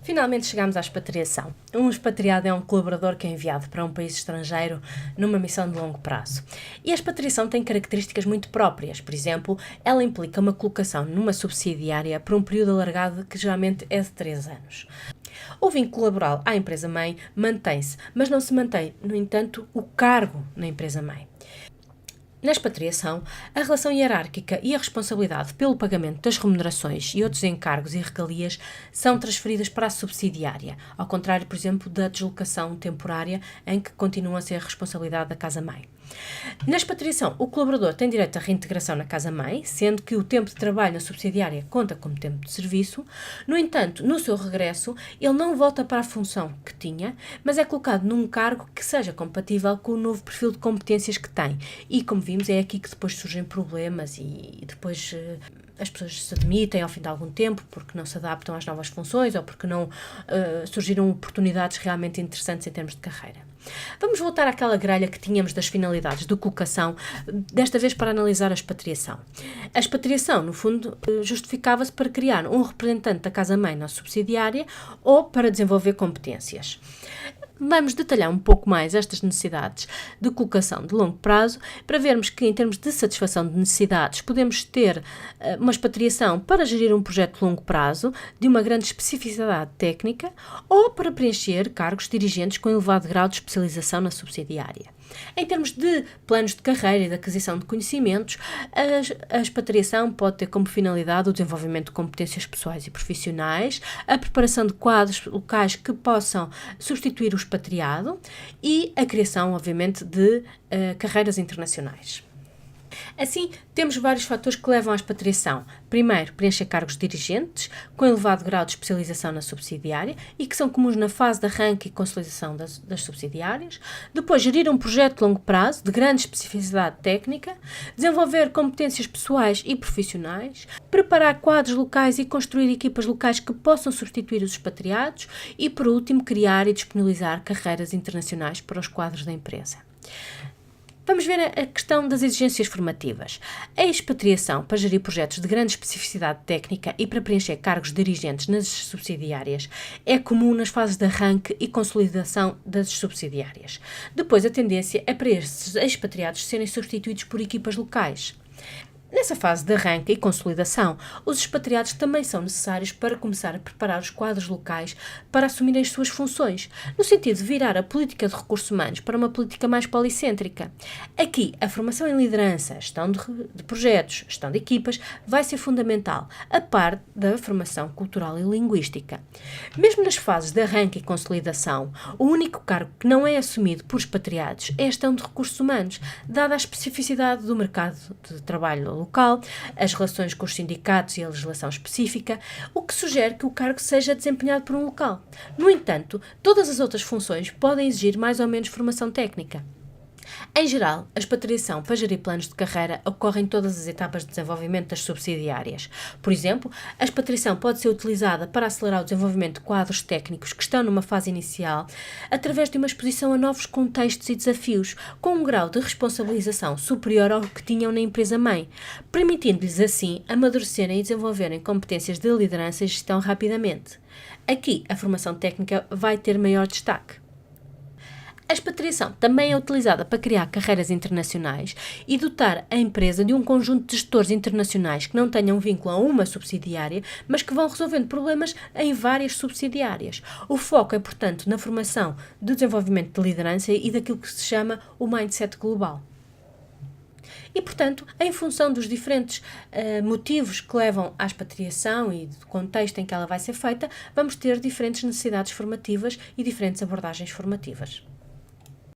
Finalmente chegamos à expatriação. Um expatriado é um colaborador que é enviado para um país estrangeiro numa missão de longo prazo. E a expatriação tem características muito próprias. Por exemplo, ela implica uma colocação numa subsidiária por um período alargado que geralmente é de 3 anos. O vínculo laboral à empresa-mãe mantém-se, mas não se mantém, no entanto, o cargo na empresa-mãe. Na expatriação, a relação hierárquica e a responsabilidade pelo pagamento das remunerações e outros encargos e regalias são transferidas para a subsidiária, ao contrário, por exemplo, da deslocação temporária, em que continua a ser a responsabilidade da casa-mãe. Na expatriação, o colaborador tem direito à reintegração na casa-mãe, sendo que o tempo de trabalho na subsidiária conta como tempo de serviço. No entanto, no seu regresso, ele não volta para a função que tinha, mas é colocado num cargo que seja compatível com o novo perfil de competências que tem. E, como vimos, é aqui que depois surgem problemas e depois as pessoas se demitem ao fim de algum tempo porque não se adaptam às novas funções ou porque não surgiram oportunidades realmente interessantes em termos de carreira. Vamos voltar àquela grelha que tínhamos das finalidades de colocação, desta vez para analisar a expatriação. A expatriação, no fundo, justificava-se para criar um representante da casa-mãe na subsidiária ou para desenvolver competências. Vamos detalhar um pouco mais estas necessidades de colocação de longo prazo para vermos que, em termos de satisfação de necessidades, podemos ter uma expatriação para gerir um projeto de longo prazo de uma grande especificidade técnica ou para preencher cargos dirigentes com elevado grau de especialização na subsidiária. Em termos de planos de carreira e de aquisição de conhecimentos, a expatriação pode ter como finalidade o desenvolvimento de competências pessoais e profissionais, a preparação de quadros locais que possam substituir o expatriado e a criação, obviamente, de carreiras internacionais. Assim, temos vários fatores que levam à expatriação. Primeiro, preencher cargos dirigentes, com elevado grau de especialização na subsidiária e que são comuns na fase de arranque e consolidação das subsidiárias. Depois, gerir um projeto de longo prazo, de grande especificidade técnica, desenvolver competências pessoais e profissionais, preparar quadros locais e construir equipas locais que possam substituir os expatriados e, por último, criar e disponibilizar carreiras internacionais para os quadros da empresa. Vamos ver a questão das exigências formativas. A expatriação para gerir projetos de grande especificidade técnica e para preencher cargos dirigentes nas subsidiárias é comum nas fases de arranque e consolidação das subsidiárias. Depois, a tendência é para estes expatriados serem substituídos por equipas locais. Nessa fase de arranque e consolidação, os expatriados também são necessários para começar a preparar os quadros locais para assumirem as suas funções, no sentido de virar a política de recursos humanos para uma política mais policêntrica. Aqui, a formação em liderança, gestão de projetos, gestão de equipas, vai ser fundamental, a par da formação cultural e linguística. Mesmo nas fases de arranque e consolidação, o único cargo que não é assumido por expatriados é a gestão de recursos humanos, dada a especificidade do mercado de trabalho local, as relações com os sindicatos e a legislação específica, o que sugere que o cargo seja desempenhado por um local. No entanto, todas as outras funções podem exigir mais ou menos formação técnica. Em geral, a expatriação para gerir planos de carreira ocorre em todas as etapas de desenvolvimento das subsidiárias. Por exemplo, a expatriação pode ser utilizada para acelerar o desenvolvimento de quadros técnicos que estão numa fase inicial, através de uma exposição a novos contextos e desafios, com um grau de responsabilização superior ao que tinham na empresa-mãe, permitindo-lhes assim amadurecerem e desenvolverem competências de liderança e gestão rapidamente. Aqui, a formação técnica vai ter maior destaque. A expatriação também é utilizada para criar carreiras internacionais e dotar a empresa de um conjunto de gestores internacionais que não tenham vínculo a uma subsidiária, mas que vão resolvendo problemas em várias subsidiárias. O foco é, portanto, na formação do desenvolvimento de liderança e daquilo que se chama o mindset global. E, portanto, em função dos diferentes motivos que levam à expatriação e do contexto em que ela vai ser feita, vamos ter diferentes necessidades formativas e diferentes abordagens formativas.